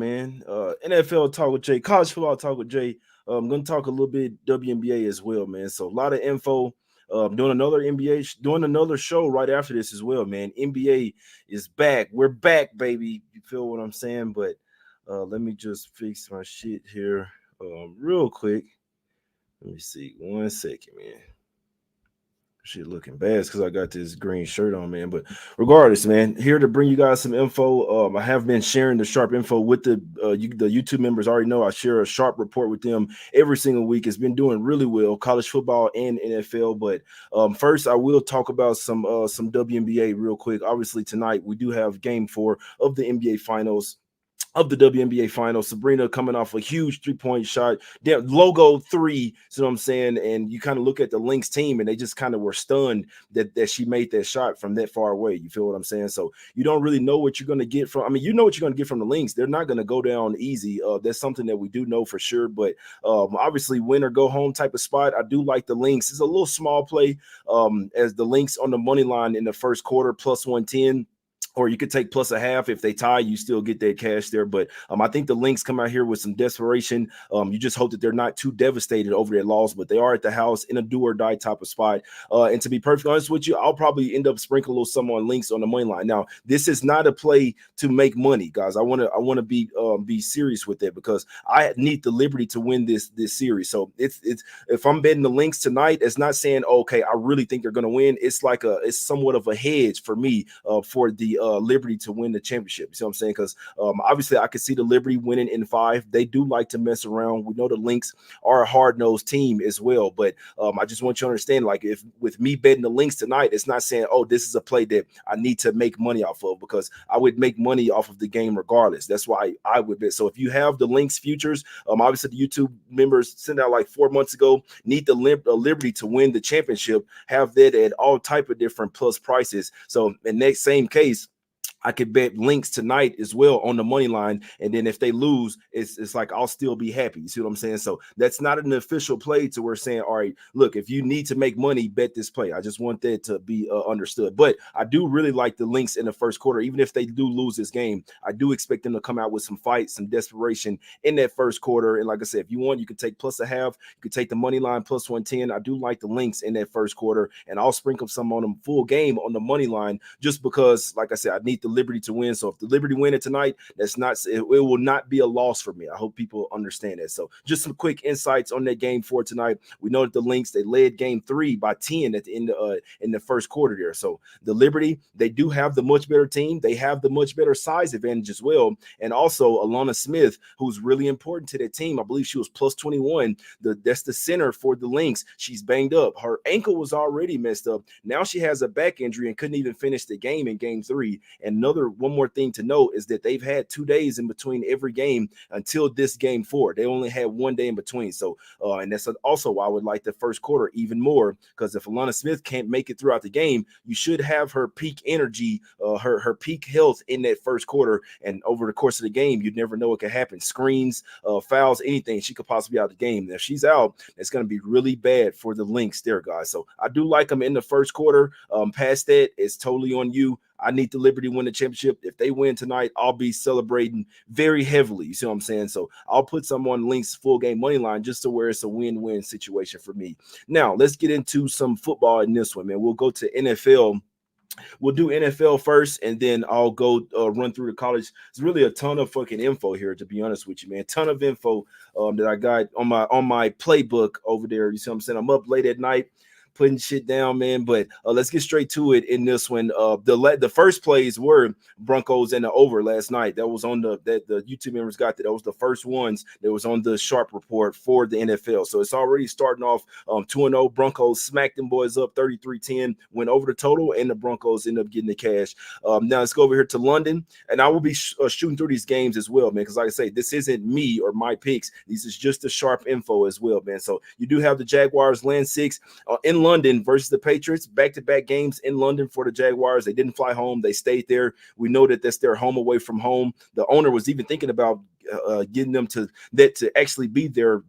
man. NFL talk with Jay, college football talk with Jay. I'm going to talk a little bit WNBA as well, man. So a lot of info. Doing another NBA, doing another show right after this as well, man. NBA is back. We're back, baby. You feel what I'm saying? But let me just fix my shit here real quick. Let me see. 1 second, man. Shit looking bad because I got this green shirt on, man. But regardless, man, here to bring you guys some info. I have been sharing the sharp info with the YouTube members. Already know I share a sharp report with them every single week. It's been doing really well, college football and NFL. But first, I will talk about some WNBA real quick. Obviously, tonight we do have Game 4 of the NBA Finals. Of the WNBA finals, Sabrina coming off a huge 3-point shot, logo three. So I'm saying, and you kind of look at the Lynx team, and they just kind of were stunned that she made that shot from that far away. You feel what I'm saying? So you don't really know what you're going to get from. I mean, you know what you're going to get from the Lynx. They're not going to go down easy. That's something that we do know for sure. But obviously, win or go home type of spot. I do like the Lynx. It's a little small play as the Lynx on the money line in the first quarter plus 110. Or you could take plus a half. If they tie, you still get that cash there. But I think the Lynx come out here with some desperation. You just hope that they're not too devastated over their loss, but they are at the house in a do or die type of spot. And to be perfectly honest with you, I'll probably end up sprinkling a little some on Lynx on the money line. Now, this is not a play to make money, guys. I want to be serious with it because I need the Liberty to win this series. So it's if I'm betting the Lynx tonight, it's not saying okay, I really think they're going to win. It's like it's somewhat of a hedge for me for the Liberty to win the championship. You see what I'm saying? Because obviously I could see the Liberty winning in 5. They do like to mess around. We know the Lynx are a hard-nosed team as well. But I just want you to understand, like, if with me betting the Lynx tonight, it's not saying, oh, this is a play that I need to make money off of, because I would make money off of the game regardless. That's why I would bet. So if you have the Lynx futures, obviously the YouTube members sent out like 4 months ago, need the Liberty to win the championship, have that at all type of different plus prices. So in that same case, I could bet Lynx tonight as well on the money line, and then if they lose, it's like I'll still be happy. You see what I'm saying? So that's not an official play to where saying, all right, look, if you need to make money, bet this play. I just want that to be understood. But I do really like the Lynx in the first quarter. Even if they do lose this game, I do expect them to come out with some fight, some desperation in that first quarter. And like I said, if you want, you could take plus a half. You could take the money line plus 110. I do like the Lynx in that first quarter, and I'll sprinkle some on them full game on the money line just because, like I said, I need the Liberty to win. So if the Liberty win it tonight, it will not be a loss for me. I hope people understand that. So just some quick insights on that game 4 tonight. We know that the Lynx, they led game 3 by 10 at the end in the first quarter there. So the Liberty, they do have the much better team. They have the much better size advantage as well. And also Alana Smith, who's really important to that team. I believe she was plus 21. That's the center for the Lynx. She's banged up. Her ankle was already messed up. Now she has a back injury and couldn't even finish the game in game 3. And one more thing to note is that they've had 2 days in between every game until this game 4. They only had 1 day in between. So, and that's also why I would like the first quarter even more, because if Alana Smith can't make it throughout the game, you should have her peak energy, her peak health in that first quarter. And over the course of the game, you never know what could happen. Screens, fouls, anything. She could possibly be out of the game. And if she's out, it's going to be really bad for the Lynx there, guys. So I do like them in the first quarter. Past that, it's totally on you. I need the Liberty to win the championship. If they win tonight, I'll be celebrating very heavily. You see what I'm saying? So I'll put some on Lynx full game money line just to where it's a win-win situation for me. Now, let's get into some football in this one, man. We'll go to NFL. We'll do NFL first, and then I'll go run through the college. There's really a ton of fucking info here, to be honest with you, man. Ton of info that I got on my playbook over there. You see what I'm saying? I'm up late at night putting shit down, man. But let's get straight to it in this one. The first plays were Broncos and the over last night. That was on the YouTube members got that. That was the first ones that was on the sharp report for the NFL. So it's already starting off 2-0. Broncos smacked them boys up 33-10, went over the total, and the Broncos end up getting the cash. Now let's go over here to London, and I will be shooting through these games as well, man, because like I say, this isn't me or my picks. This is just the sharp info as well, man. So you do have the Jaguars land 6 in London versus the Patriots, back-to-back games in London for the Jaguars. They didn't fly home. They stayed there. We know that that's their home away from home. The owner was even thinking about getting them to actually be their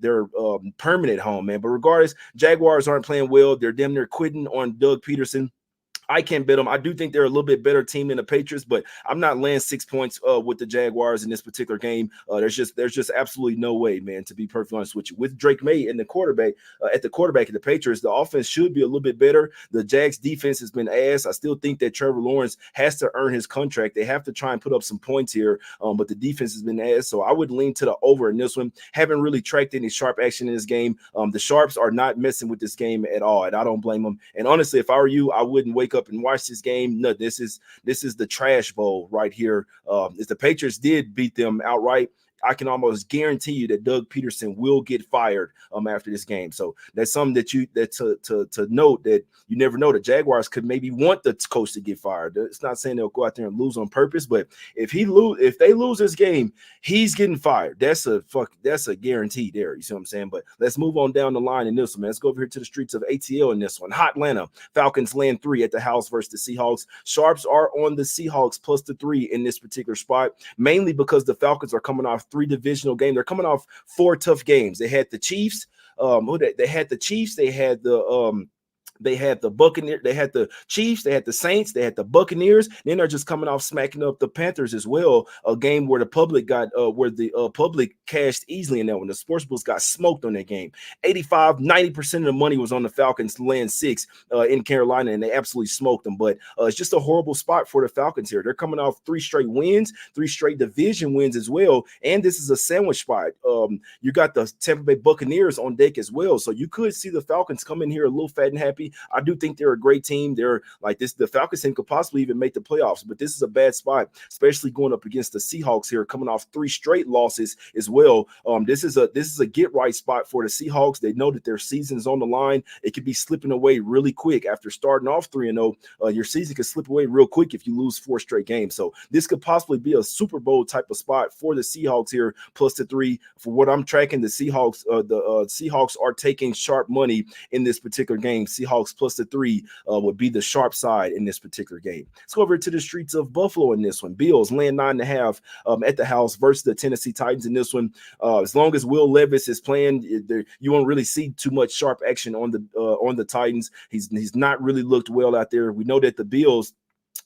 permanent home, man. But regardless, Jaguars aren't playing well. They're damn near quitting on Doug Peterson. I can't bet them. I do think they're a little bit better team than the Patriots, but I'm not laying 6 points with the Jaguars in this particular game. There's just absolutely no way, man, to be perfectly honest with you. With Drake May and the quarterback at the Patriots, the offense should be a little bit better. The Jags defense has been ass. I still think that Trevor Lawrence has to earn his contract. They have to try and put up some points here, but the defense has been ass. So I would lean to the over in this one. Haven't really tracked any sharp action in this game. The Sharps are not messing with this game at all, and I don't blame them. And honestly, if I were you, I wouldn't wake up and watch this game. No, this is the trash bowl right here. If the Patriots did beat them outright, I can almost guarantee you that Doug Peterson will get fired after this game. So that's something to note, that you never know. The Jaguars could maybe want the coach to get fired. It's not saying they'll go out there and lose on purpose, but if they lose this game, he's getting fired. That's a guarantee there. You see what I'm saying? But let's move on down the line in this one, man. Let's go over here to the streets of ATL in this one. Hot Atlanta Falcons land 3 at the house versus the Seahawks. Sharps are on the Seahawks plus the 3 in this particular spot, mainly because the Falcons are coming off 3 divisional games. They're coming off 4 tough games. They had the Chiefs. They had the Chiefs. They had the Buccaneers, they had the Chiefs, they had the Saints, they had the Buccaneers. Then they're just coming off smacking up the Panthers as well. A game where the public public cashed easily in that one. The sportsbooks got smoked on that game. 85-90% of the money was on the Falcons to land 6 in Carolina, and they absolutely smoked them. But it's just a horrible spot for the Falcons here. They're coming off 3 straight wins, 3 straight division wins as well. And this is a sandwich spot. You got the Tampa Bay Buccaneers on deck as well. So you could see the Falcons come in here a little fat and happy. I do think they're a great team. They're like this. The Falcons team could possibly even make the playoffs, but this is a bad spot, especially going up against the Seahawks here, coming off 3 straight losses as well. This is a get right spot for the Seahawks. They know that their season's on the line. It could be slipping away really quick after starting off 3-0. Your season could slip away real quick if you lose 4 straight games. So this could possibly be a Super Bowl type of spot for the Seahawks here, plus the 3. For what I'm tracking, the Seahawks, Seahawks are taking sharp money in this particular game. Seahawks plus the 3 would be the sharp side in this particular game. Let's go over to the streets of Buffalo in this one. Bills land 9.5 at the house versus the Tennessee Titans in this one. As long as Will Levis is playing, you won't really see too much sharp action on the Titans. He's not really looked well out there. We know that the Bills,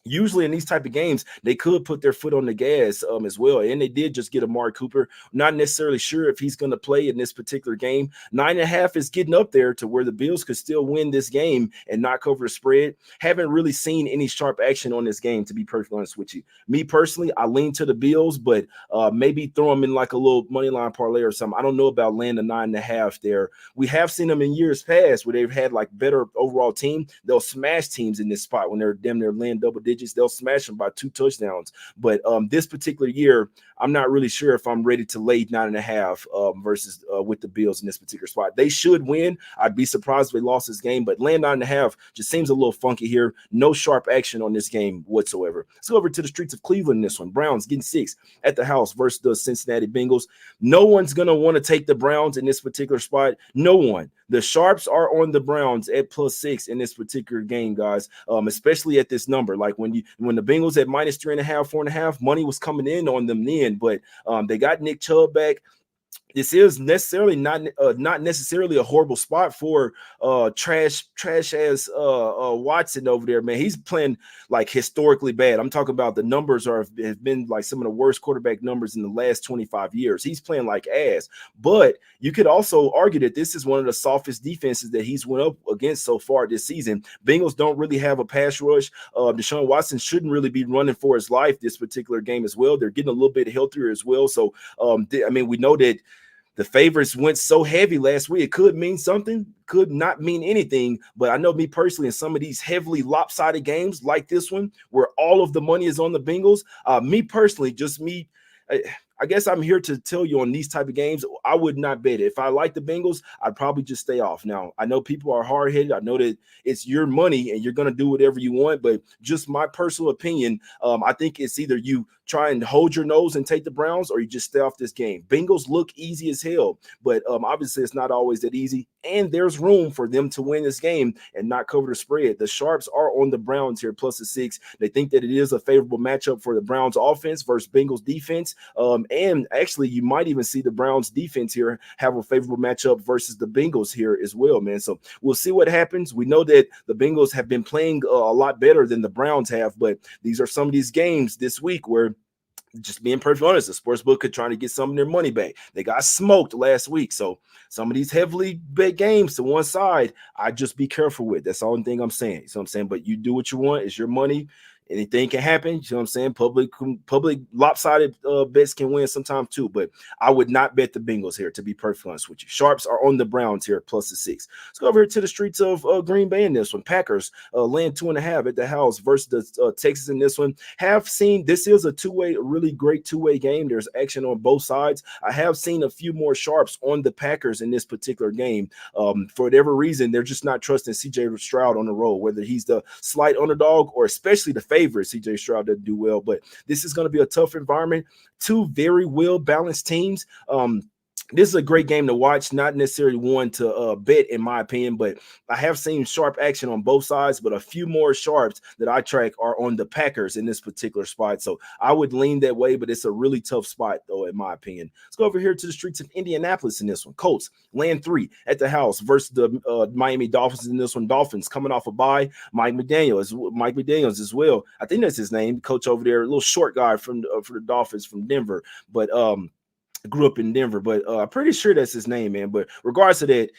usually in these type of games, they could put their foot on the gas as well. And they did just get Amari Cooper. Not necessarily sure if he's going to play in this particular game. 9.5 is getting up there to where the Bills could still win this game and not cover the spread. Haven't really seen any sharp action on this game, to be perfectly honest with you. Me personally, I lean to the Bills, but maybe throw them in like a little money line parlay or something. I don't know about laying the 9.5 there. We have seen them in years past where they've had like better overall team. They'll smash teams in this spot when they're damn near laying double digits. They'll smash them by 2 touchdowns. But this particular year, I'm not really sure if I'm ready to lay 9.5 versus with the Bills in this particular spot. They should win. I'd be surprised if they lost this game, but laying 9.5 just seems a little funky here. No sharp action on this game whatsoever. Let's go over to the streets of Cleveland in this one. Browns getting 6 at the house versus the Cincinnati Bengals. No one's going to want to take the Browns in this particular spot. No one. The Sharps are on the Browns at plus 6 in this particular game, guys, especially at this number. Like when the Bengals at minus 3.5, 4.5, money was coming in on them then, but they got Nick Chubb back. This is necessarily not necessarily a horrible spot for trash ass Watson over there, man. He's playing like historically bad. I'm talking about the numbers have been like some of the worst quarterback numbers in the last 25 years. He's playing like ass. But you could also argue that this is one of the softest defenses that he's went up against so far this season. Bengals don't really have a pass rush. Deshaun Watson shouldn't really be running for his life this particular game as well. They're getting a little bit healthier as well. So we know that the favorites went so heavy last week. It could mean something, could not mean anything. But I know me personally, in some of these heavily lopsided games like this one, where all of the money is on the Bengals, me personally, I guess I'm here to tell you on these type of games, I would not bet it. If I like the Bengals, I'd probably just stay off. Now, I know people are hard-headed. I know that it's your money and you're going to do whatever you want, but just my personal opinion, I think it's either you try and hold your nose and take the Browns or you just stay off this game. Bengals look easy as hell, but obviously it's not always that easy, and there's room for them to win this game and not cover the spread. The Sharps are on the Browns here, plus the 6. They think that it is a favorable matchup for the Browns offense versus Bengals defense. And actually, you might even see the Browns defense here have a favorable matchup versus the Bengals here as well, man. So we'll see what happens. We know that the Bengals have been playing a lot better than the Browns have, but these are some of these games this week where, just being perfectly honest, the sportsbook could try to get some of their money back. They got smoked last week. So some of these heavily bet games to one side, I just be careful with. That's the only thing I'm saying. You know what I'm saying? But you do what you want. It's your money. Anything can happen. You know what I'm saying? Public lopsided bets can win sometimes too. But I would not bet the Bengals here, to be perfectly honest with you. Sharps are on the Browns here, plus the 6. Let's go over here to the streets of Green Bay in this one. Packers laying 2.5 at the house versus the Texans in this one. Have seen, this is a really great two-way game. There's action on both sides. I have seen a few more sharps on the Packers in this particular game. For whatever reason, they're just not trusting CJ Stroud on the road, whether he's the slight underdog or especially the favorite. CJ Stroud doesn't do well, but this is going to be a tough environment. Two very well-balanced teams. This is a great game to watch, not necessarily one to bet, in my opinion, but I have seen sharp action on both sides, but a few more sharps that I track are on the Packers in this particular spot. So I would lean that way, but it's a really tough spot, though, in my opinion. Let's go over here to the streets of Indianapolis in this one. Colts laying 3 at the house versus the Miami Dolphins in this one. Dolphins coming off a bye. Mike McDaniels as well. I think that's his name, coach over there, a little short guy for the Dolphins from Denver, but grew up in Denver, but I'm pretty sure that's his name, man. But regardless of that,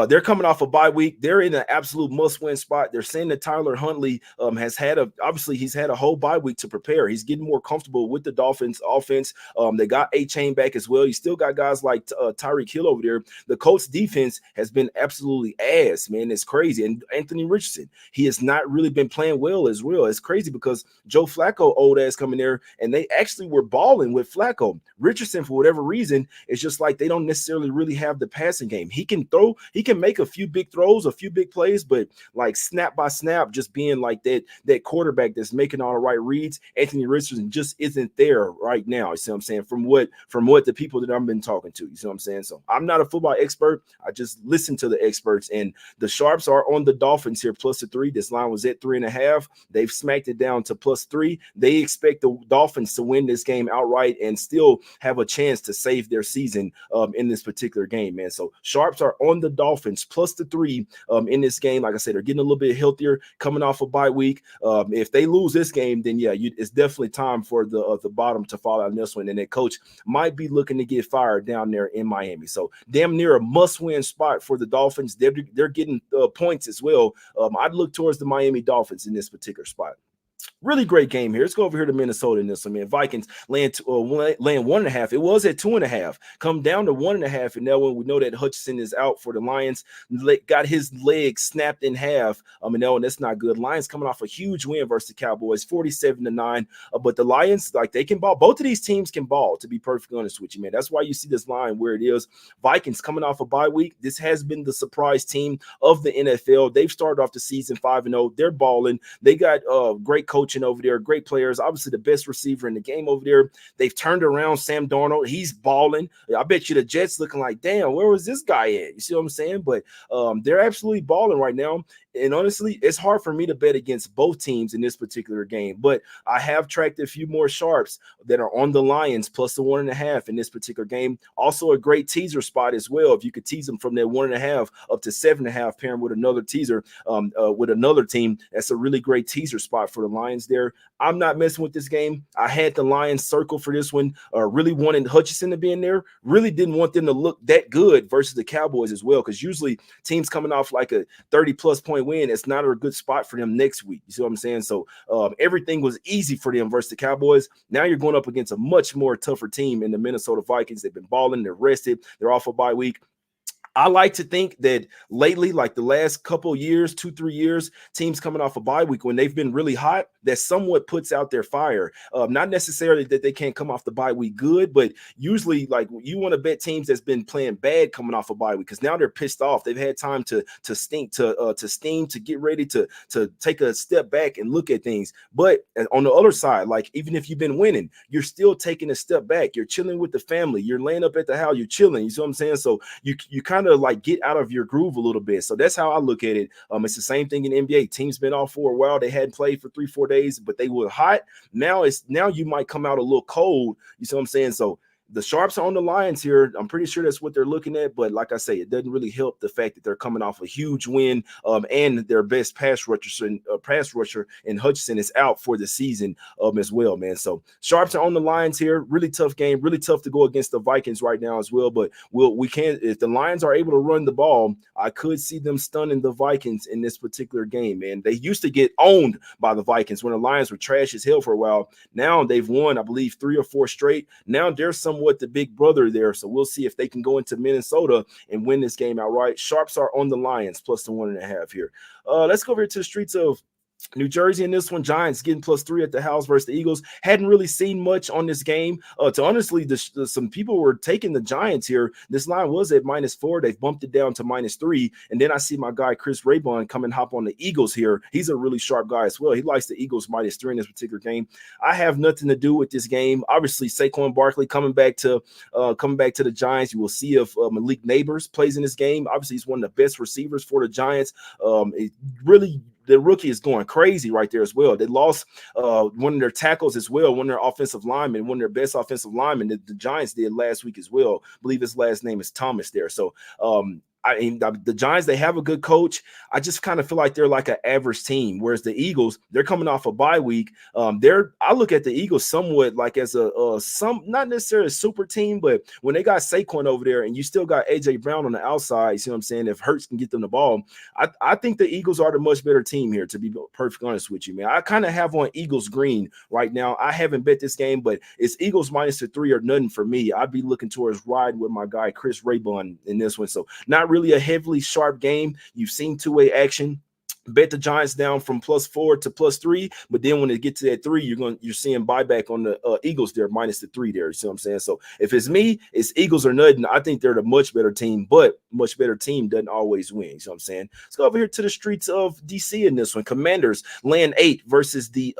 they're coming off a bye week. They're in an absolute must-win spot. They're saying that Tyler Huntley he's had a whole bye week to prepare. He's getting more comfortable with the Dolphins offense. They got A-Chain back as well. You still got guys like Tyreek Hill over there. The Colts defense has been absolutely ass, man. It's crazy. And Anthony Richardson, he has not really been playing well as well. It's crazy because Joe Flacco, old ass, coming there, and they actually were balling with Flacco. Richardson, for whatever reason, it's just like they don't necessarily really have the passing game. He can throw, he can make a few big throws, a few big plays, but like snap by snap, just being like that quarterback that's making all the right reads, Anthony Richardson just isn't there right now. You see what I'm saying? From what the people that I've been talking to, you see what I'm saying? So I'm not a football expert. I just listen to the experts, and the sharps are on the Dolphins here, plus the 3. This line was at 3.5. They've smacked it down to plus 3. They expect the Dolphins to win this game outright and still have a chance to save their season in this particular game, man. So sharps are on the Dolphins plus the 3 in this game. Like I said, they're getting a little bit healthier, coming off a bye week. If they lose this game, then yeah, it's definitely time for the bottom to fall out in this one, and that coach might be looking to get fired down there in Miami. So damn near a must-win spot for the Dolphins. They're getting points as well. I'd look towards the Miami Dolphins in this particular spot. Really great game here. Let's go over here to Minnesota in this one, man. Vikings laying 1.5. It was at 2.5. Come down to 1.5. And now when we know that Hutchinson is out for the Lions, got his leg snapped in half. And that's not good. Lions coming off a huge win versus the Cowboys, 47-9. But the Lions, like, they can ball. Both of these teams can ball, to be perfectly honest with you, man. That's why you see this line where it is. Vikings coming off a bye week. This has been the surprise team of the NFL. They've started off the season 5-0. They're balling. They got great coaching over there, great players, obviously the best receiver in the game over there. They've turned around Sam Darnold. He's balling. I bet you the Jets looking like, damn, where was this guy at? You see what I'm saying? But they're absolutely balling right now. And honestly, it's hard for me to bet against both teams in this particular game. But I have tracked a few more sharps that are on the Lions plus the 1.5 in this particular game. Also a great teaser spot as well. If you could tease them from that 1.5 up to 7.5, pairing with another teaser with another team, that's a really great teaser spot for the Lions there. I'm not messing with this game. I had the Lions circle for this one. Really wanted Hutchinson to be in there. Really didn't want them to look that good versus the Cowboys as well, because usually teams coming off like a 30-plus point win, it's not a good spot for them next week. You see what I'm saying? So everything was easy for them versus the Cowboys. Now you're going up against a much more tougher team in the Minnesota Vikings. They've been balling. They're rested. They're off a bye week. I like to think that lately, like the last couple of years, 2-3 years, teams coming off a bye week when they've been really hot, that somewhat puts out their fire. Not necessarily that they can't come off the bye week good, but usually, like, you want to bet teams that's been playing bad coming off a bye week because now they're pissed off. They've had time to steam, to get ready to take a step back and look at things. But on the other side, like, even if you've been winning, you're still taking a step back. You're chilling with the family. You're laying up at the house. You're chilling. You see what I'm saying? So you kind of like get out of your groove a little bit. So that's how I look at it. It's the same thing in NBA. Teams been off for a while. They hadn't played for 3-4 days, but they were hot. Now you might come out a little cold. You see what I'm saying? So the Sharps are on the Lions here. I'm pretty sure that's what they're looking at. But like I say, it doesn't really help the fact that they're coming off a huge win, and their best pass rusher in Hutchinson is out for the season as well, man. So Sharps are on the Lions here. Really tough game. Really tough to go against the Vikings right now as well. But we can, if the Lions are able to run the ball, I could see them stunning the Vikings in this particular game, man. They used to get owned by the Vikings when the Lions were trash as hell for a while. Now they've won, I believe, 3 or 4 straight. Now they're somewhat the big brother there. So we'll see if they can go into Minnesota and win this game outright. Sharps are on the Lions plus the 1.5 here. Let's go over to the streets of New Jersey in this one. Giants getting +3 at the house versus the Eagles. Hadn't really seen much on this game. To honestly, some people were taking the Giants here. This line was at -4. They've bumped it down to -3. And then I see my guy Chris Raybon come and hop on the Eagles here. He's a really sharp guy as well. He likes the Eagles -3 in this particular game. I have nothing to do with this game. Obviously, Saquon Barkley coming back to the Giants. You will see if Malik Neighbors plays in this game. Obviously, he's one of the best receivers for the Giants. The rookie is going crazy right there as well. They lost one of their tackles as well, one of their offensive linemen, one of their best offensive linemen that the Giants did last week as well. I believe his last name is Thomas there. So the Giants, they have a good coach. I just kind of feel like they're like an average team, whereas the Eagles, they're coming off a bye week. I look at the Eagles somewhat like as not necessarily a super team, but when they got Saquon over there and you still got AJ Brown on the outside, you see what I'm saying? If Hurts can get them the ball, I think the Eagles are the much better team here, to be perfectly honest with you, man. I kind of have on Eagles green right now. I haven't bet this game, but it's Eagles -3 or nothing for me. I'd be looking towards riding with my guy Chris Raybon in this one. So not really a heavily sharp game. You've seen two-way action. Bet the Giants down from +4 to +3, but then when it gets to that 3, you're seeing buyback on the Eagles there -3 there. You see what I'm saying? So if it's me, it's Eagles or nothing. I think they're the much better team, but much better team doesn't always win. You see what I'm saying? Let's go over here to the streets of DC in this one. Commanders laying 8 versus the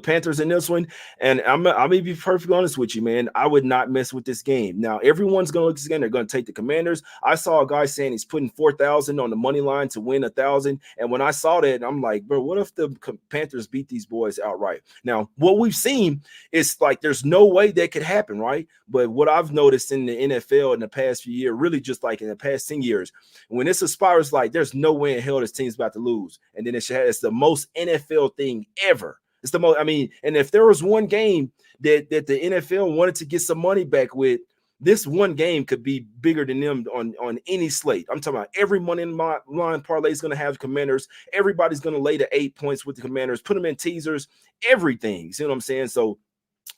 Panthers in this one. And I'm gonna be perfectly honest with you, man. I would not mess with this game. Now, everyone's gonna look at this game. They're gonna take the Commanders. I saw a guy saying he's putting 4,000 on the money line to win 1,000. And when I saw that, I'm like, bro, what if the Panthers beat these boys outright? Now, what we've seen is like there's no way that could happen, right? But what I've noticed in the NFL in the past few years, really just like in the past 10 years, when it's a spiral, it's like there's no way in hell this team's about to lose. And then it's the most NFL thing ever. It's the most, and if there was one game that the NFL wanted to get some money back with, this one game could be bigger than them on any slate. I'm talking about every money in my line parlay is going to have Commanders. Everybody's going to lay the 8 points with the Commanders, put them in teasers, everything. You see what I'm saying? So,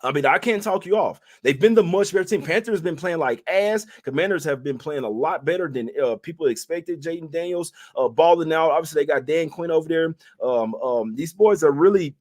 I can't talk you off. They've been the much better team. Panthers been playing like ass. Commanders have been playing a lot better than people expected. Jaden Daniels balling out. Obviously, they got Dan Quinn over there. These boys are really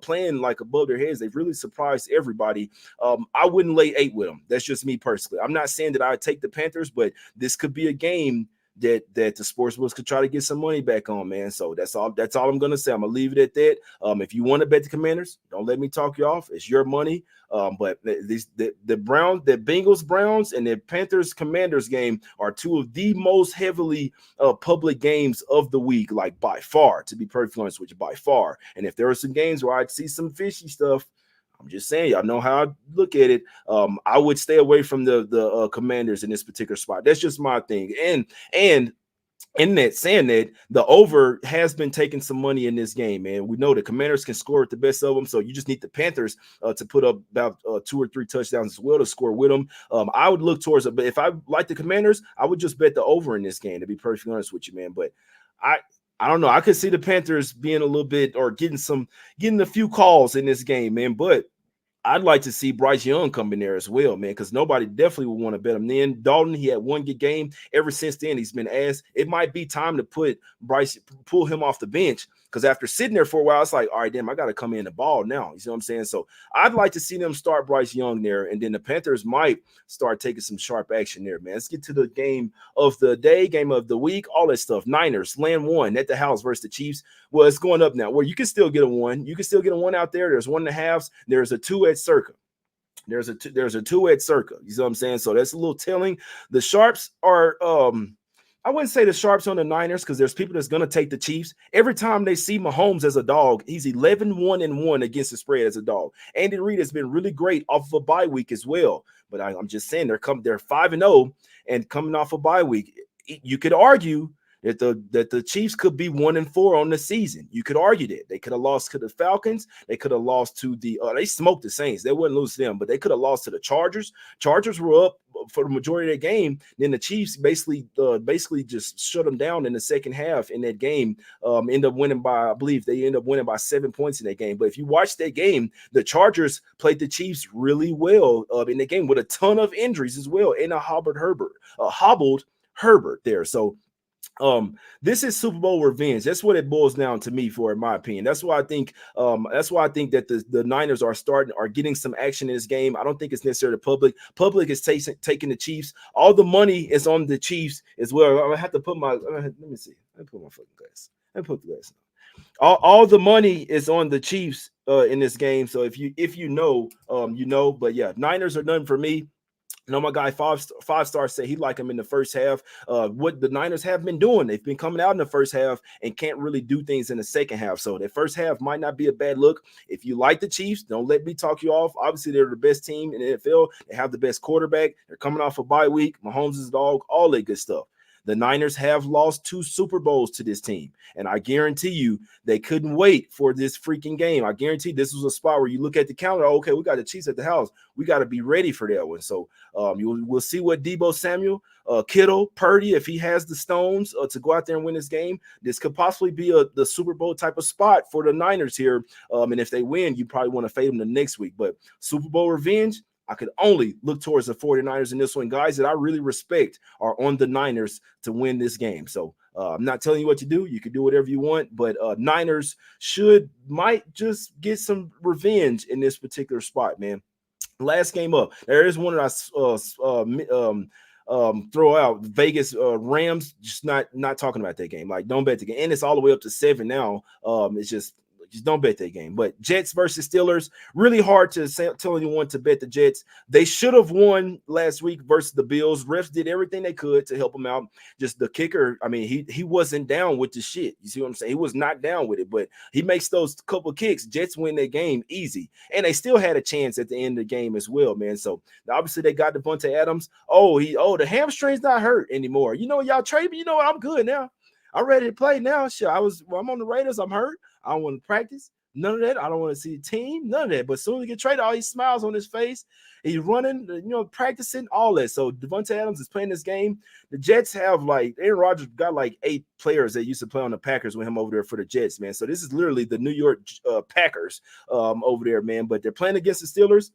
playing like above their heads. They've really surprised everybody. I wouldn't lay 8 with them. That's just me personally. I'm not saying that I would take the Panthers, but this could be a game that the sportsbooks could try to get some money back on, man. So that's all I'm gonna say. I'm gonna leave it at that. If you want to bet the Commanders, don't let me talk you off. It's your money. But the Bengals Browns and the Panthers Commanders game are 2 of the most heavily public games of the week, like by far, to be perfectly honest with you, by far. And if there are some games where I'd see some fishy stuff, I'm just saying, y'all know how I look at it. I would stay away from the Commanders in this particular spot. That's just my thing. And in that, saying that, the over has been taking some money in this game, man. We know the Commanders can score at the best of them, so you just need the Panthers to put up about 2 or 3 touchdowns as well to score with them. I would look towards it, but if I like the Commanders, I would just bet the over in this game, to be perfectly honest with you, man. But I don't know. I could see the Panthers being a little bit or getting a few calls in this game, man. But I'd like to see Bryce Young come in there as well, man, because nobody definitely would want to bet him. Then Dalton, he had one good game. Ever since then, he's been asked. It might be time to pull him off the bench, because after sitting there for a while, it's like, all right, damn, I got to come in the ball now. You see what I'm saying? So I'd like to see them start Bryce Young there, and then the Panthers might start taking some sharp action there, man. Let's get to the game of the day, game of the week, all that stuff. Niners, land 1 at the house versus the Chiefs. Well, it's going up now, where you can still get a 1. You can still get a 1 out there. There's 1.5s. There's a 2 at Circa. There's a 2 at Circa. You see what I'm saying? So that's a little telling. The Sharps are I wouldn't say the sharps on the Niners because there's people that's going to take the Chiefs. Every time they see Mahomes as a dog, he's 11-1-1 against the spread as a dog. Andy Reid has been really great off of a bye week as well. But I'm just saying they're 5-0 and coming off a bye week. You could argue that the Chiefs could be 1-4 on the season. You could argue that they could have lost to the Falcons. They could have lost to they smoked the Saints. They wouldn't lose to them, but they could have lost to the Chargers. Chargers were up for the majority of the game. Then the Chiefs basically just shut them down in the second half in that game. End up winning by, I believe they end up winning by 7 points in that game. But if you watch that game, the Chargers played the Chiefs really well in the game with a ton of injuries as well, and a hobbled Herbert there. So this is Super Bowl revenge. That's what it boils down to me for, in my opinion. That's why I think that the Niners are getting some action in this game. I don't think it's necessarily the public. Public is taking the Chiefs. All the money is on the Chiefs as well. I'm gonna have to put let me see. Let me put my fucking glass. Let me put the glass on. All the money is on the Chiefs in this game. So if you know, you know. But yeah, Niners are done for me. I know my guy five stars said he like him in the first half. What the Niners have been doing, they've been coming out in the first half and can't really do things in the second half. So the first half might not be a bad look. If you like the Chiefs, don't let me talk you off. Obviously, they're the best team in the NFL. They have the best quarterback. They're coming off a bye week. Mahomes is a dog, all that good stuff. The Niners have lost 2 Super Bowls to this team, and I guarantee you they couldn't wait for this freaking game. I guarantee this was a spot where you look at the calendar, okay, we got the Chiefs at the house. We got to be ready for that one. So we'll see what Deebo Samuel, Kittle, Purdy, if he has the stones to go out there and win this game, this could possibly be the Super Bowl type of spot for the Niners here. And if they win, you probably want to fade them the next week. But Super Bowl revenge, I could only look towards the 49ers in this one. Guys that I really respect are on the Niners to win this game. So I'm not telling you what to do. You can do whatever you want, but Niners might just get some revenge in this particular spot, man. Last game up. There is one that I throw out. Vegas Rams, just not talking about that game. Like, don't bet the game. And it's all the way up to 7 now. It's just don't bet that game. But Jets versus Steelers, really hard to tell anyone to bet the Jets. They should have won last week versus the Bills. Refs did everything they could to help them out. Just the kicker, I mean, he wasn't down with the shit. You see what I'm saying? He was not down with it, but he makes those couple kicks. Jets win that game easy. And they still had a chance at the end of the game as well, man. So obviously they got Devontae Adams. The hamstring's not hurt anymore. You know, y'all trade me. You know what? I'm good now. I'm ready to play now. Shit, I'm on the Raiders. I'm hurt. I don't want to practice. None of that. I don't want to see the team. None of that. But as soon as he get traded, all these smiles on his face. He's running, practicing, all that. So Devontae Adams is playing this game. The Jets have Aaron Rodgers got 8 players that used to play on the Packers with him over there for the Jets, man. So this is literally the New York Packers over there, man. But they're playing against the Steelers.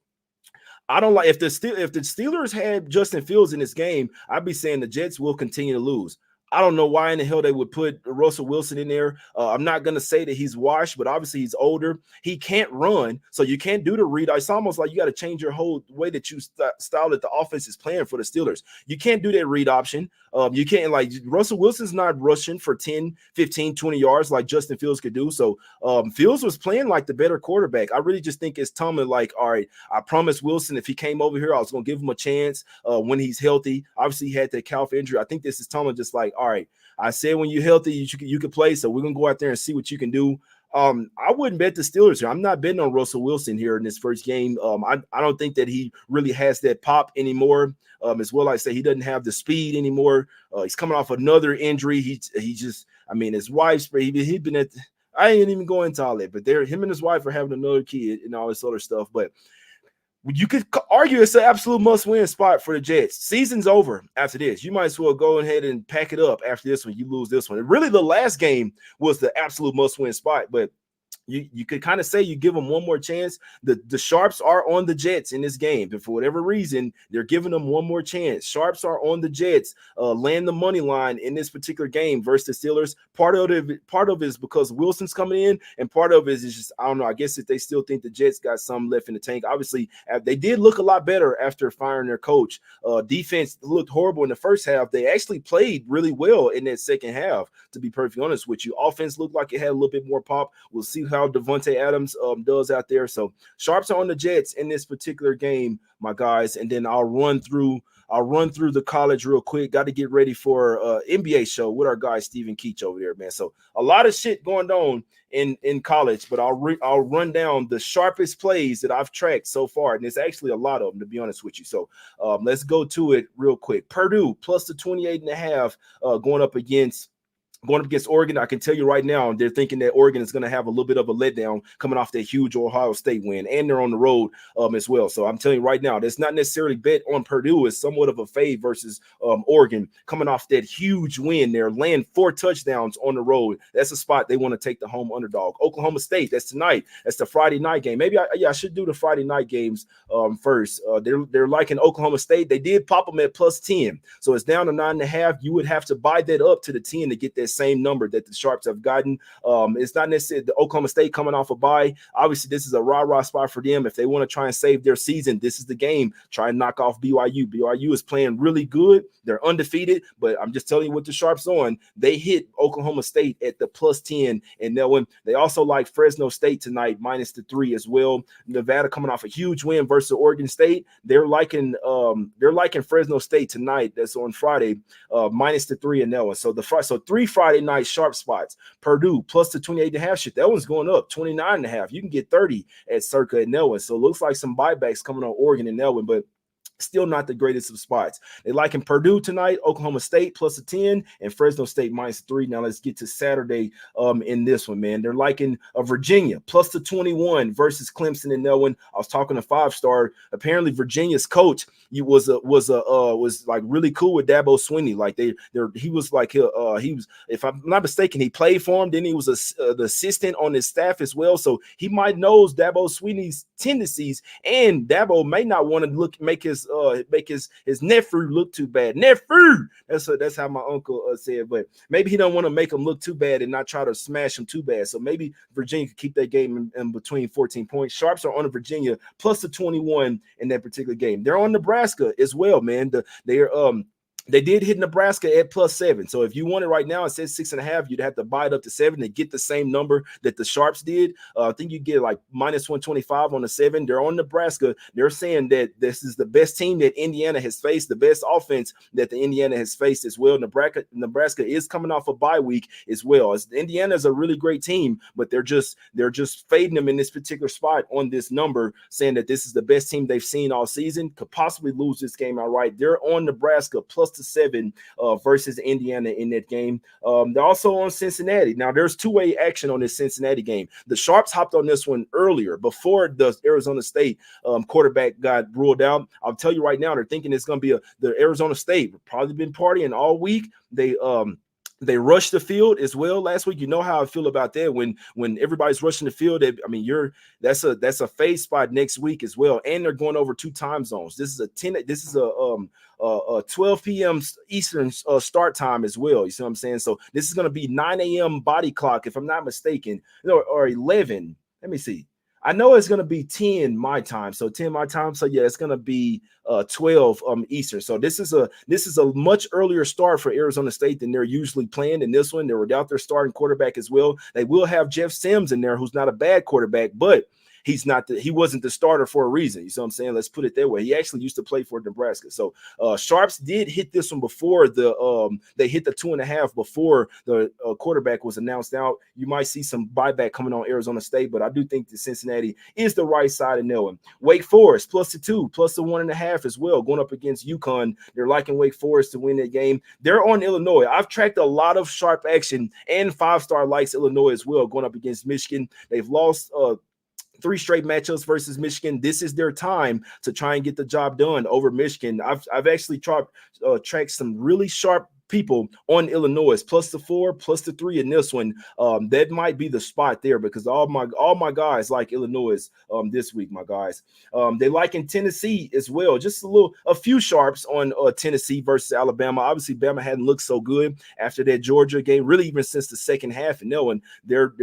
I don't like if the Steelers had Justin Fields in this game, I'd be saying the Jets will continue to lose. I don't know why in the hell they would put Russell Wilson in there. I'm not going to say that he's washed, but obviously he's older. He can't run, so you can't do the read. It's almost like you got to change your whole way that you style that the offense is playing for the Steelers. You can't do that read option. You can't, Russell Wilson's not rushing for 10, 15, 20 yards like Justin Fields could do. So Fields was playing like the better quarterback. I really just think it's Tomlin all right, I promised Wilson if he came over here, I was going to give him a chance when he's healthy. Obviously, he had that calf injury. I think this is Tomlin just all right, I said when you're healthy, you can play, so we're going to go out there and see what you can do. I wouldn't bet the Steelers here. I'm not betting on Russell Wilson here in this first game. I don't think that he really has that pop anymore. As well, I say he doesn't have the speed anymore. He's coming off another injury. He just, I mean, his wife's, he'd been at, I ain't even going into all that, but him and his wife are having another kid and all this other stuff. But you could argue it's an absolute must-win spot for the Jets. Season's over after this. You might as well go ahead and pack it up after this one. You lose this one. And really, the last game was the absolute must-win spot, but you could kind of say you give them one more chance. The Sharps are on the Jets in this game, but for whatever reason, they're giving them one more chance. Sharps are on the Jets, land the money line in this particular game versus the Steelers. Part of it is because Wilson's coming in, and part of it is just, I don't know, I guess if they still think the Jets got some left in the tank. Obviously, they did look a lot better after firing their coach. Defense looked horrible in the first half. They actually played really well in that second half, to be perfectly honest with you. Offense looked like it had a little bit more pop. We'll see how Devontae Adams does out there. So sharps are on the Jets in this particular game, my guys. And then I'll run through the college real quick. Got to get ready for NBA show with our guy Stephen Keach over there, man. So a lot of shit going on in college, but I'll run down the sharpest plays that I've tracked so far, and there's actually a lot of them, to be honest with you. So let's go to it real quick. Purdue plus the 28.5 going up against Oregon. I can tell you right now, they're thinking that Oregon is going to have a little bit of a letdown coming off that huge Ohio State win, and they're on the road as well. So I'm telling you right now, that's not necessarily bet on Purdue. It's somewhat of a fade versus Oregon coming off that huge win. They're laying 4 touchdowns on the road. That's a spot they want to take the home underdog. Oklahoma State, that's tonight. That's the Friday night game. Maybe I should do the Friday night games first. They're liking Oklahoma State. They did pop them at plus 10. So it's down to 9.5. You would have to buy that up to the 10 to get that same number that the sharps have gotten. It's not necessarily the Oklahoma State coming off a bye. Obviously, this is a rah-rah spot for them. If they want to try and save their season, this is the game. Try and knock off BYU. BYU is playing really good. They're undefeated, but I'm just telling you what the sharps on. They hit Oklahoma State at the plus 10 and that one. They also like Fresno State tonight, minus the 3 as well. Nevada coming off a huge win versus Oregon State. They're liking Fresno State tonight. That's on Friday, minus the 3 in that one. So 3 Friday night sharp spots. Purdue plus the 28.5 shit. That one's going up 29.5. You can get 30 at Circa and that one. So it looks like some buybacks coming on Oregon and that one, but still not the greatest of spots. They like in Purdue tonight, Oklahoma State plus a 10, and Fresno State minus 3. Now let's get to Saturday in this one, man. They're liking Virginia plus the 21 versus Clemson in that one. I was talking to 5-star. Apparently Virginia's coach was like really cool with Dabo Swinney. Like he was like he was, if I'm not mistaken, he played for him. Then he was the assistant on his staff as well. So he might knows Dabo Swinney's tendencies, and Dabo may not want to make his nephew look too bad. Nephew, that's how my uncle said. But maybe he don't want to make him look too bad and not try to smash him too bad. So maybe Virginia could keep that game in between 14 points. Sharps are on Virginia plus the 21 in that particular game. They're on Nebraska as well, man. They did hit Nebraska at plus 7. So if you want it right now, it says 6.5. You'd have to buy it up to 7 to get the same number that the sharps did. I think you get like minus 125 on the 7. They're on Nebraska. They're saying that this is the best team that Indiana has faced, the best offense that the Indiana has faced as well. Nebraska is coming off a bye week as well. Indiana is a really great team, but they're just fading them in this particular spot on this number, saying that this is the best team they've seen all season. Could possibly lose this game outright. They're on Nebraska plus to 7 versus Indiana in that game. They're also on Cincinnati. Now, there's two-way action on this Cincinnati game. The sharps hopped on this one earlier before the Arizona State quarterback got ruled out. I'll tell you right now, they're thinking it's going to be the Arizona State. Probably been partying all week. They rushed the field as well last week. You know how I feel about that when everybody's rushing the field. That's a fade spot next week as well, and they're going over 2 time zones. This is a 12 p.m. Eastern start time as well. You see what I'm saying? So this is going to be 9 a.m. body clock, if I'm not mistaken, or 11. Let me see. I know it's going to be 10 my time. So 10 my time. So yeah, it's going to be 12 Eastern. So this is a much earlier start for Arizona State than they're usually playing in this one. They're without their starting quarterback as well. They will have Jeff Sims in there, who's not a bad quarterback, but he wasn't the starter for a reason. You see what I'm saying? Let's put it that way. He actually used to play for Nebraska. So sharps did hit this one before they hit the 2.5 before the quarterback was announced out. You might see some buyback coming on Arizona State, but I do think that Cincinnati is the right side of knowing. Wake Forest plus the 2, plus the 1.5 as well, going up against UConn. They're liking Wake Forest to win that game. They're on Illinois. I've tracked a lot of sharp action, and 5-star likes Illinois as well, going up against Michigan. They've lost 3 straight matchups versus Michigan. This is their time to try and get the job done over Michigan. I've actually tracked some really sharp people on Illinois, plus the 4, plus the 3 in this one. That might be the spot there, because all my guys like Illinois this week, my guys. They like in Tennessee as well. Just a few sharps on Tennessee versus Alabama. Obviously, Bama hadn't looked so good after that Georgia game, really even since the second half. And no one, they're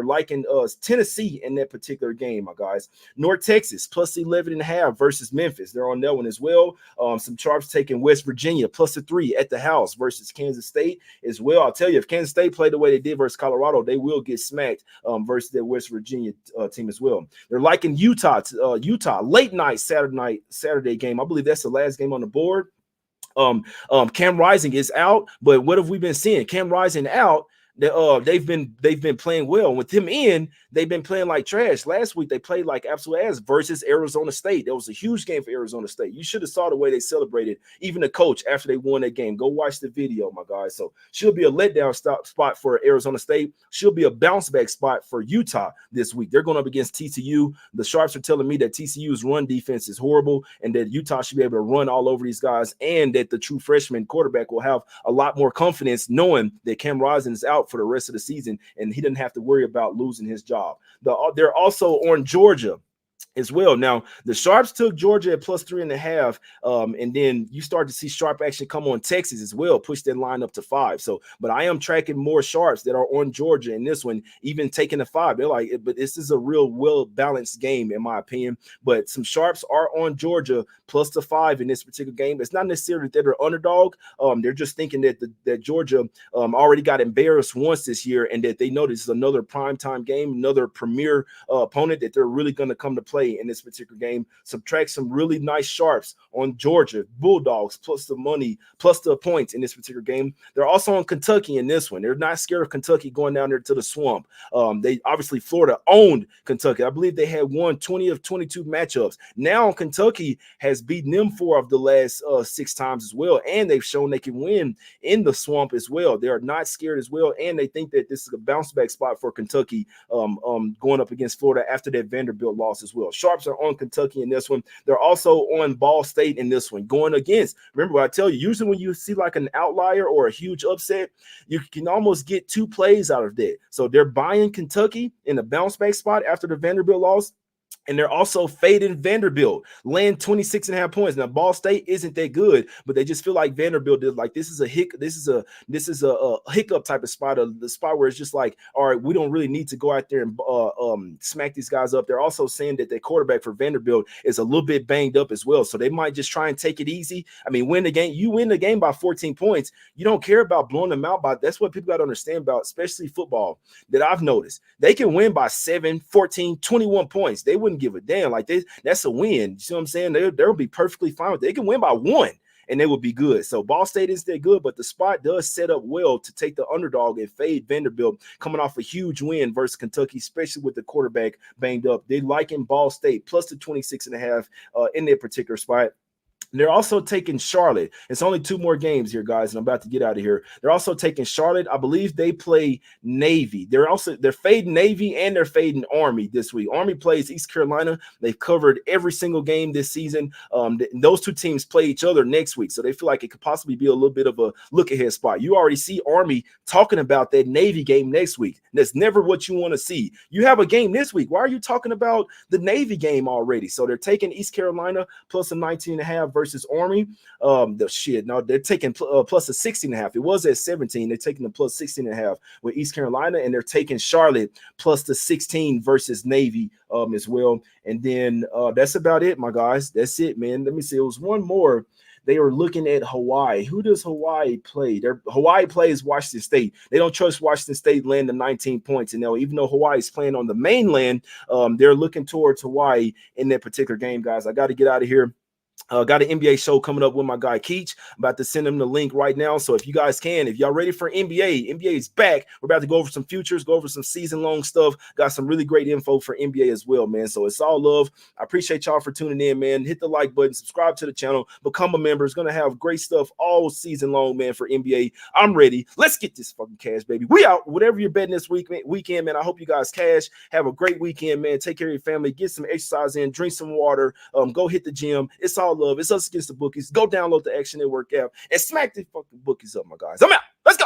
liking Tennessee in that particular game, my guys. North Texas plus 11.5 versus Memphis. They're on that one as well. Some sharps taking West Virginia plus the 3 at the house versus versus Kansas State as well. I'll tell you, if Kansas State played the way they did versus Colorado, they will get smacked versus their West Virginia team as well. They're liking Utah late night Saturday game. I believe that's the last game on the board. Cam Rising is out, but what have we been seeing? Cam Rising out. They've been playing well. With him in, they've been playing like trash. Last week they played like absolute ass versus Arizona State. That was a huge game for Arizona State. You should have saw the way they celebrated, even the coach after they won that game. Go watch the video, my guys. So she'll be a letdown spot for Arizona State. She'll be a bounce back spot for Utah this week. They're going up against TCU. The Sharps are telling me that TCU's run defense is horrible and that Utah should be able to run all over these guys, and that the true freshman quarterback will have a lot more confidence knowing that Cam Rising is out for the rest of the season and he didn't have to worry about losing his job. They're also on Georgia as well. Now, the Sharps took Georgia at +3.5, and then you start to see sharp action come on Texas as well, push that line up to 5. So, but I am tracking more Sharps that are on Georgia in this one, even taking the 5. They're like, but this is a real well-balanced game, in my opinion. But some Sharps are on Georgia +5 in this particular game. It's not necessarily that they're underdog. They're just thinking that Georgia already got embarrassed once this year, and that they know this is another primetime game, another premier opponent that they're really going to come to play in this particular game. Subtract some really nice Sharps on Georgia Bulldogs plus the money, plus the points in this particular game. They're also on Kentucky in this one. They're not scared of Kentucky going down there to the swamp. They obviously, Florida owned Kentucky. I believe they had won 20 of 22 matchups. Now Kentucky has beaten them 4 of the last 6 times as well, and they've shown they can win in the swamp as well. They are not scared as well, and they think that this is a bounce back spot for Kentucky going up against Florida after that Vanderbilt loss as well. Sharps are on Kentucky in this one. They're also on Ball State in this one, going against. Remember what I tell you, usually when you see like an outlier or a huge upset, you can almost get 2 plays out of that. So they're buying Kentucky in a bounce back spot after the Vanderbilt loss. And they're also fading Vanderbilt, laying 26.5 points. Now, Ball State isn't that good, but they just feel like Vanderbilt did. Like this is a hiccup type of spot, the spot where it's just like, all right, we don't really need to go out there and smack these guys up. They're also saying that their quarterback for Vanderbilt is a little bit banged up as well, so they might just try and take it easy. I mean, win the game. You win the game by 14 points. You don't care about blowing them out by. That's what people got to understand about, especially football. That I've noticed they can win by 7, 14, 21 points. They wouldn't give a damn. Like that's a win. You see what I'm saying? They'll be perfectly fine with it. They can win by 1 and they will be good. So Ball State is that good, but the spot does set up well to take the underdog and fade Vanderbilt coming off a huge win versus Kentucky, especially with the quarterback banged up. They like in Ball State plus the 26.5 in their particular spot. They're also taking Charlotte. It's only 2 more games here, guys, and I'm about to get out of here. They're also taking Charlotte. I believe they play Navy. They're fading Navy and they're fading Army this week. Army plays East Carolina. They've covered every single game this season. Those 2 teams play each other next week, so they feel like it could possibly be a little bit of a look-ahead spot. You already see Army talking about that Navy game next week. That's never what you want to see. You have a game this week. Why are you talking about the Navy game already? So they're taking East Carolina plus a 19.5 versus Army. They're taking plus a 16.5. It was at 17. They're taking the plus 16.5 with East Carolina, and they're taking Charlotte plus the 16 versus Navy as well. And then that's about it, my guys. That's it, man. Let me see. It was one more. They were looking at Hawaii. Who does Hawaii play? Hawaii plays Washington State. They don't trust Washington State land the 19 points. And now, even though Hawaii is playing on the mainland, they're looking towards Hawaii in that particular game, guys. I got to get out of here. Got an NBA show coming up with my guy Keach. I'm about to send him the link right now. So if you guys can, if y'all ready for NBA is back. We're about to go over some futures, go over some season-long stuff. Got some really great info for NBA as well, man. So it's all love. I appreciate y'all for tuning in, man. Hit the like button, subscribe to the channel, become a member. It's gonna have great stuff all season long, man, for NBA. I'm ready. Let's get this fucking cash, baby. We out. Whatever you're betting this weekend, man. I hope you guys cash. Have a great weekend, man. Take care of your family. Get some exercise in. Drink some water. Go hit the gym. It's all love. It's us against the bookies. Go download the Action Network app and smack these fucking bookies up, my guys. I'm out. Let's go.